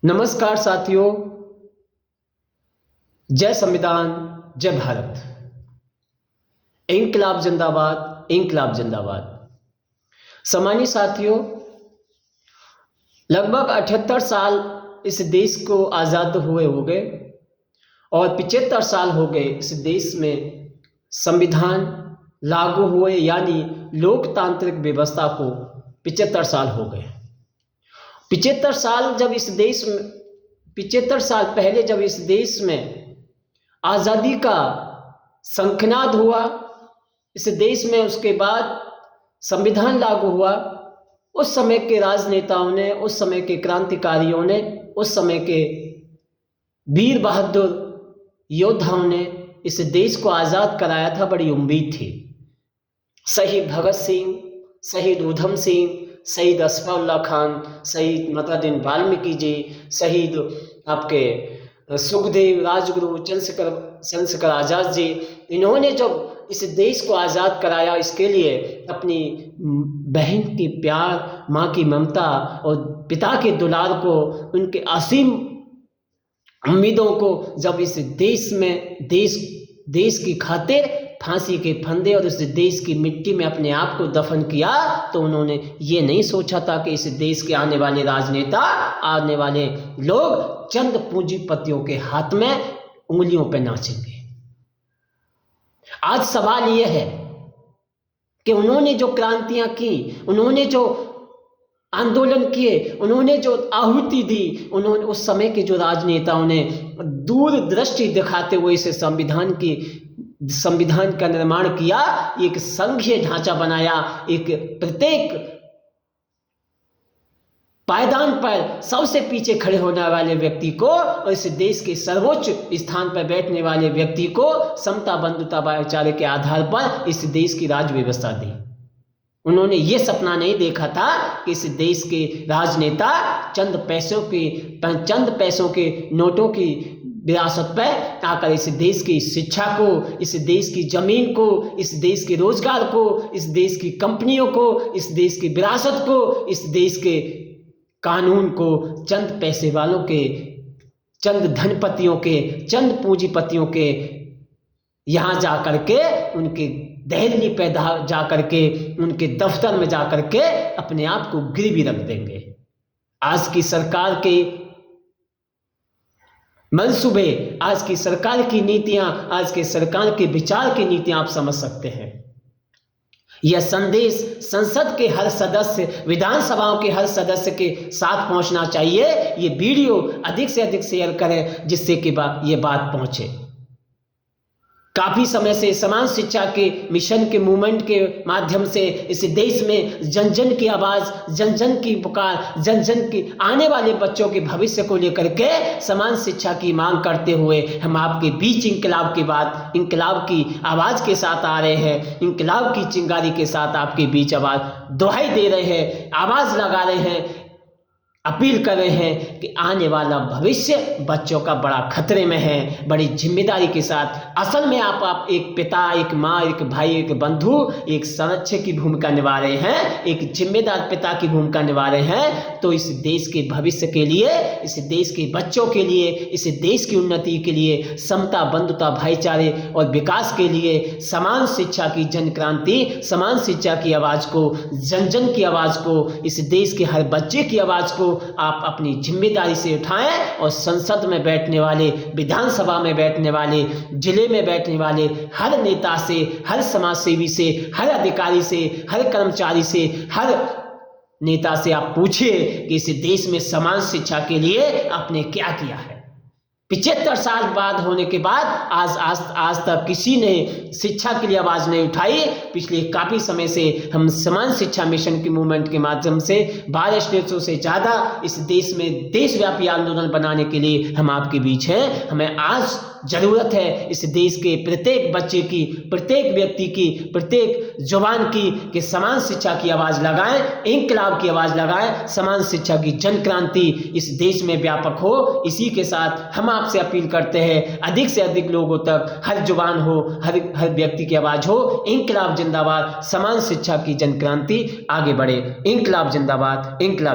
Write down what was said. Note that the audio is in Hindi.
नमस्कार साथियों, जय संविधान, जय भारत। इंकलाब जिंदाबाद, इंकलाब जिंदाबाद। सम्मानित साथियों, लगभग 78 साल इस देश को आज़ाद हुए हो गए और 75 साल हो गए इस देश में संविधान लागू हुए, यानी लोकतांत्रिक व्यवस्था को 75 साल हो गए। 75 साल जब इस देश में 75 साल पहले जब इस देश में आज़ादी का शंखनाद हुआ इस देश में, उसके बाद संविधान लागू हुआ, उस समय के राजनेताओं ने, उस समय के क्रांतिकारियों ने, उस समय के वीर बहादुर योद्धाओं ने इस देश को आज़ाद कराया था। बड़ी उम्मीद थी। शहीद भगत सिंह, शहीद उधम सिंह, शहीद अशफाकुल्लाह खान, शहीद मतादीन वाल्मीकि जी, शहीद आपके सुखदेव, राजगुरु, चंद्रशेखर आज़ाद जी, इन्होंने जब इस देश को आज़ाद कराया, इसके लिए अपनी बहन की प्यार, माँ की ममता और पिता के दुलार को, उनके असीम उम्मीदों को जब इस देश में देश की खातिर फांसी के फंदे और इस देश की मिट्टी में अपने आप को दफन किया, तो उन्होंने ये नहीं सोचा था कि इस देश के आने वाले राजनेता, आने वाले लोग चंद पूंजीपतियों के हाथ में उंगलियों पर नाचेंगे। आज सवाल यह है कि उन्होंने जो क्रांतियां की, उन्होंने जो आंदोलन किए, उन्होंने जो आहुति दी, उन्होंने उस समय के जो राजनेताओं ने दूरदृष्टि दिखाते हुए इस संविधान का निर्माण किया, एक संघीय ढांचा बनाया, एक प्रत्येक पायदान पर सबसे पीछे खड़े होने वाले व्यक्ति को और इस देश के सर्वोच्च स्थान पर बैठने वाले व्यक्ति को समता, बंधुता, भाईचारे के आधार पर इस देश की राज व्यवस्था दी। उन्होंने ये सपना नहीं देखा था कि इस देश के राजनेता चंद पैसों के नोटों की विरासत पर आकर इस देश की शिक्षा को, इस देश की जमीन को, इस देश के रोजगार को, इस देश की कंपनियों को, इस देश की विरासत को, इस देश के कानून को चंद पैसे वालों के, चंद धनपतियों के, चंद पूंजीपतियों के यहाँ जा करके, उनके दहलीज पे जा करके, उनके दफ्तर में जा करके अपने आप को गिरवी रख देंगे। आज की सरकार के मंसूबे, आज की सरकार की नीतियां, आज के सरकार के विचार की नीतियां आप समझ सकते हैं। यह संदेश संसद के हर सदस्य, विधानसभाओं के हर सदस्य के साथ पहुंचना चाहिए। ये वीडियो अधिक से अधिक शेयर करें, जिससे कि ये बात पहुंचे। काफी समय से समान शिक्षा के मिशन के मूवमेंट के माध्यम से इस देश में जन जन की आवाज, जन जन की पुकार, जन जन की आने वाले बच्चों के भविष्य को लेकर के समान शिक्षा की मांग करते हुए हम आपके बीच इंकलाब की आवाज के साथ आ रहे हैं। इंकलाब की चिंगारी के साथ आपके बीच आवाज दुहाई दे रहे हैं, आवाज लगा रहे हैं, अपील कर रहे हैं कि आने वाला भविष्य बच्चों का बड़ा खतरे में है। बड़ी जिम्मेदारी के साथ असल में आप एक पिता, एक माँ, एक भाई, एक बंधु, एक संरक्षक की भूमिका निभा रहे हैं, एक जिम्मेदार पिता की भूमिका निभा रहे हैं। तो इस देश के भविष्य के लिए, इस देश के बच्चों के लिए, इस देश की उन्नति के लिए, समता, बंधुता, भाईचारे और विकास के लिए समान शिक्षा की जन क्रांति, समान शिक्षा की आवाज को, जन जन की आवाज को, इस देश के हर बच्चे की आवाज को आप अपनी जिम्मेदारी से उठाएं और संसद में बैठने वाले, विधानसभा में बैठने वाले, जिले में बैठने वाले हर नेता से, हर समाज सेवी से, हर अधिकारी से, हर कर्मचारी से, हर नेता से आप पूछिए कि इस देश में समान शिक्षा के लिए आपने क्या किया है। 75 साल बाद होने के बाद आज तक किसी ने शिक्षा के लिए आवाज नहीं उठाई। पिछले काफी समय से हम समान शिक्षा मिशन के मूवमेंट के माध्यम से 12 स्टेटों से ज्यादा इस देश में देशव्यापी आंदोलन बनाने के लिए हम आपके बीच हैं। हमें आज जरूरत है इस देश के प्रत्येक बच्चे की, प्रत्येक व्यक्ति की, प्रत्येक जवान की कि समान शिक्षा की आवाज लगाएं, इंकलाब की आवाज लगाएं, समान शिक्षा की जन क्रांति इस देश में व्यापक हो। इसी के साथ हम आपसे अपील करते हैं, अधिक से अधिक लोगों तक हर जुबान हो, हर व्यक्ति की आवाज हो। इंकलाब जिंदाबाद, समान शिक्षा की जन क्रांति आगे बढ़े। इंकलाब जिंदाबाद, इंकलाब।